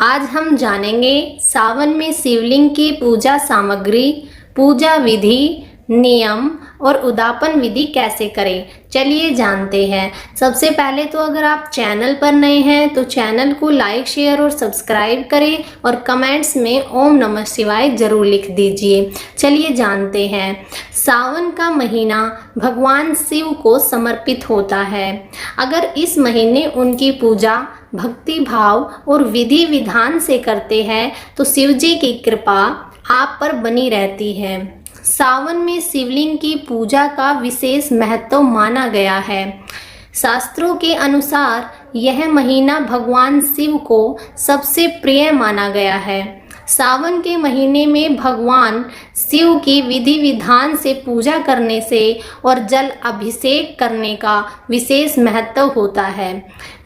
आज हम जानेंगे सावन में शिवलिंग की पूजा सामग्री, पूजा विधि, नियम और उद्यापन विधि कैसे करें। चलिए जानते हैं। सबसे पहले तो अगर आप चैनल पर नए हैं तो चैनल को लाइक, शेयर और सब्सक्राइब करें और कमेंट्स में ओम नमः शिवाय जरूर लिख दीजिए। चलिए जानते हैं। सावन का महीना भगवान शिव को समर्पित होता है। अगर इस महीने उनकी पूजा भक्ति भाव और विधि विधान से करते हैं तो शिव जी की कृपा आप पर बनी रहती है। सावन में शिवलिंग की पूजा का विशेष महत्व माना गया है। शास्त्रों के अनुसार यह महीना भगवान शिव को सबसे प्रिय माना गया है। सावन के महीने में भगवान शिव की विधि विधान से पूजा करने से और जल अभिषेक करने का विशेष महत्व होता है।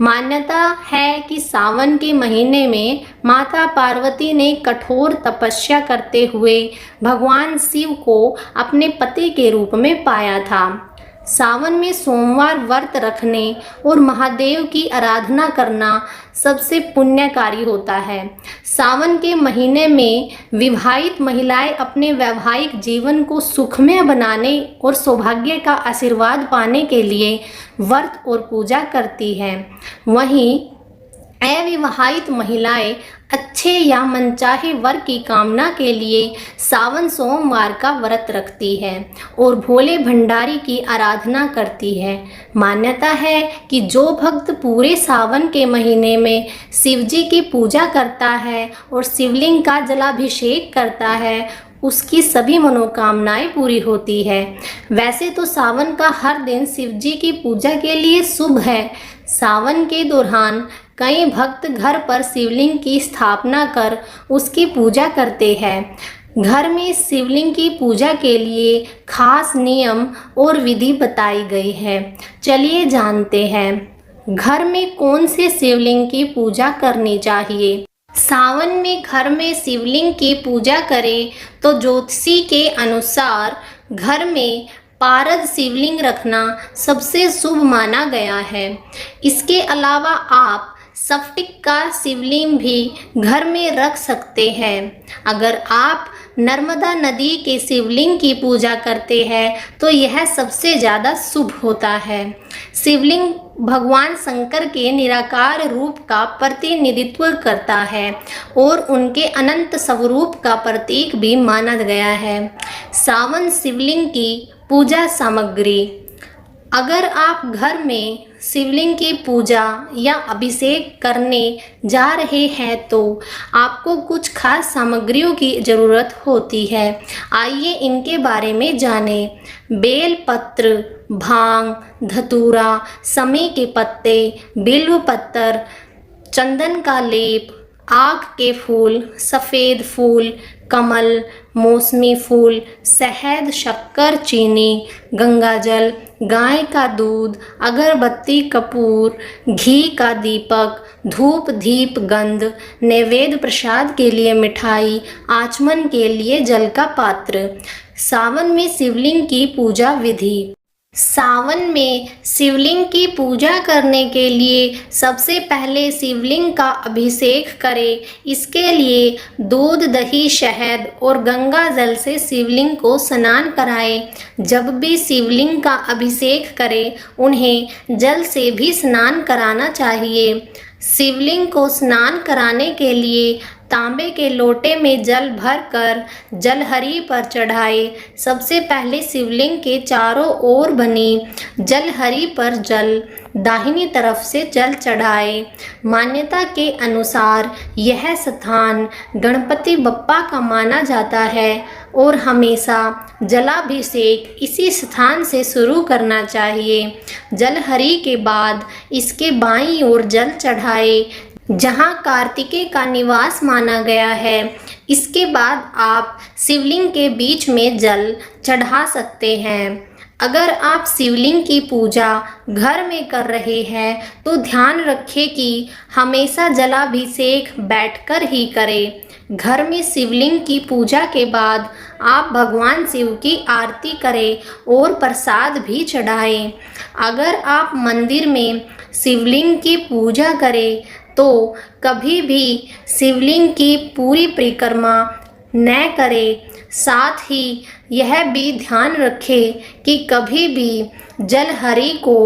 मान्यता है कि सावन के महीने में माता पार्वती ने कठोर तपस्या करते हुए भगवान शिव को अपने पति के रूप में पाया था। सावन में सोमवार व्रत रखने और महादेव की आराधना करना सबसे पुण्यकारी होता है। सावन के महीने में विवाहित महिलाएं अपने वैवाहिक जीवन को सुखमय बनाने और सौभाग्य का आशीर्वाद पाने के लिए व्रत और पूजा करती हैं। वहीं अविवाहित महिलाएं अच्छे या मनचाहे वर की कामना के लिए सावन सोमवार का व्रत रखती है और भोले भंडारी की आराधना करती है। मान्यता है कि जो भक्त पूरे सावन के महीने में शिव जी की पूजा करता है और शिवलिंग का जलाभिषेक करता है उसकी सभी मनोकामनाएं पूरी होती है। वैसे तो सावन का हर दिन शिव जी की पूजा के लिए शुभ है। सावन के दौरान कई भक्त घर पर शिवलिंग की स्थापना कर उसकी पूजा करते हैं। घर में शिवलिंग की पूजा के लिए खास नियम और विधि बताई गई है। चलिए जानते हैं घर में कौन से शिवलिंग की पूजा करनी चाहिए। सावन में घर में शिवलिंग की पूजा करें तो ज्योतिषी के अनुसार घर में पारद शिवलिंग रखना सबसे शुभ माना गया है। इसके अलावा आप स्फटिक का शिवलिंग भी घर में रख सकते हैं। अगर आप नर्मदा नदी के शिवलिंग की पूजा करते हैं तो यह सबसे ज़्यादा शुभ होता है। शिवलिंग भगवान शंकर के निराकार रूप का प्रतिनिधित्व करता है और उनके अनंत स्वरूप का प्रतीक भी माना गया है। सावन शिवलिंग की पूजा सामग्री। अगर आप घर में शिवलिंग की पूजा या अभिषेक करने जा रहे हैं तो आपको कुछ खास सामग्रियों की ज़रूरत होती है। आइए इनके बारे में जानें। बेल पत्र, भांग, धतूरा, समी के पत्ते, बिल्व पत्तर, चंदन का लेप, आक के फूल, सफ़ेद फूल, कमल, मौसमी फूल, शहद, शक्कर, चीनी, गंगाजल, गाय का दूध, अगरबत्ती, कपूर, घी का दीपक, धूप, दीप, गंध, नैवेद्य प्रसाद के लिए मिठाई, आचमन के लिए जल का पात्र। सावन में शिवलिंग की पूजा विधि। सावन में शिवलिंग की पूजा करने के लिए सबसे पहले शिवलिंग का अभिषेक करें। इसके लिए दूध, दही, शहद और गंगा जल से शिवलिंग को स्नान कराएं। जब भी शिवलिंग का अभिषेक करें उन्हें जल से भी स्नान कराना चाहिए। शिवलिंग को स्नान कराने के लिए तांबे के लोटे में जल भरकर जलहरी पर चढ़ाए। सबसे पहले शिवलिंग के चारों ओर बनी जलहरी पर जल दाहिनी तरफ से जल चढ़ाए। मान्यता के अनुसार यह स्थान गणपति बप्पा का माना जाता है और हमेशा जलाभिषेक इसी स्थान से शुरू करना चाहिए। जलहरी के बाद इसके बाईं ओर जल चढ़ाए जहाँ कार्तिकेय का निवास माना गया है। इसके बाद आप शिवलिंग के बीच में जल चढ़ा सकते हैं। अगर आप शिवलिंग की पूजा घर में कर रहे हैं तो ध्यान रखें कि हमेशा जलाभिषेक बैठकर ही करें। घर में शिवलिंग की पूजा के बाद आप भगवान शिव की आरती करें और प्रसाद भी चढ़ाएं। अगर आप मंदिर में शिवलिंग की पूजा करें तो कभी भी शिवलिंग की पूरी परिक्रमा न करें। साथ ही यह भी ध्यान रखें कि कभी भी जलहरी को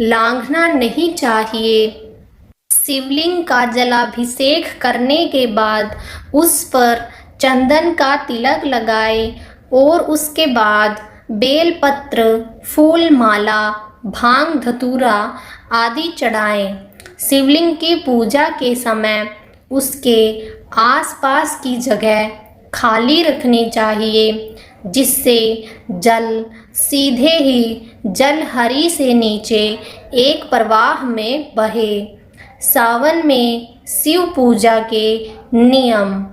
लांघना नहीं चाहिए। शिवलिंग का जलाभिषेक करने के बाद उस पर चंदन का तिलक लगाएं और उसके बाद बेलपत्र, फूल माला, भांग धतूरा आदि चढ़ाएं। शिवलिंग की पूजा के समय उसके आसपास की जगह खाली रखनी चाहिए, जिससे जल सीधे ही जलहरी से नीचे एक प्रवाह में बहे। सावन में शिव पूजा के नियम।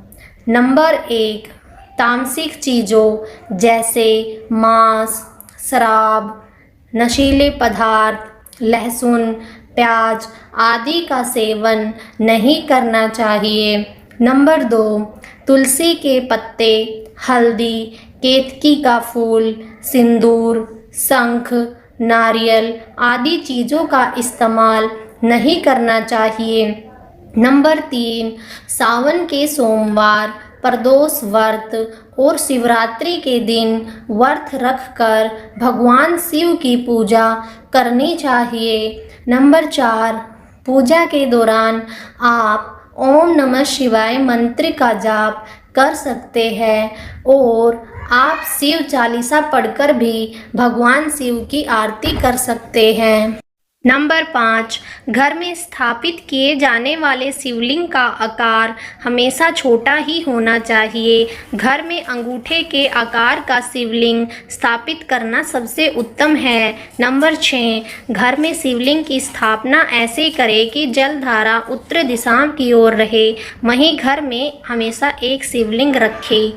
नंबर 1, तामसिक चीज़ों जैसे मांस, शराब, नशीले पदार्थ, लहसुन, प्याज आदि का सेवन नहीं करना चाहिए। नंबर 2, तुलसी के पत्ते, हल्दी, केतकी का फूल, सिंदूर, शंख, नारियल आदि चीज़ों का इस्तेमाल नहीं करना चाहिए। नंबर 3, सावन के सोमवार, प्रदोष व्रत और शिवरात्रि के दिन व्रत रखकर भगवान शिव की पूजा करनी चाहिए। नंबर 4, पूजा के दौरान आप ओम नमः शिवाय मंत्र का जाप कर सकते हैं और आप शिव चालीसा पढ़कर भी भगवान शिव की आरती कर सकते हैं। नंबर 5, घर में स्थापित किए जाने वाले शिवलिंग का आकार हमेशा छोटा ही होना चाहिए। घर में अंगूठे के आकार का शिवलिंग स्थापित करना सबसे उत्तम है। नंबर 6, घर में शिवलिंग की स्थापना ऐसे करें कि जलधारा उत्तर दिशा की ओर रहे। वहीं घर में हमेशा एक शिवलिंग रखें।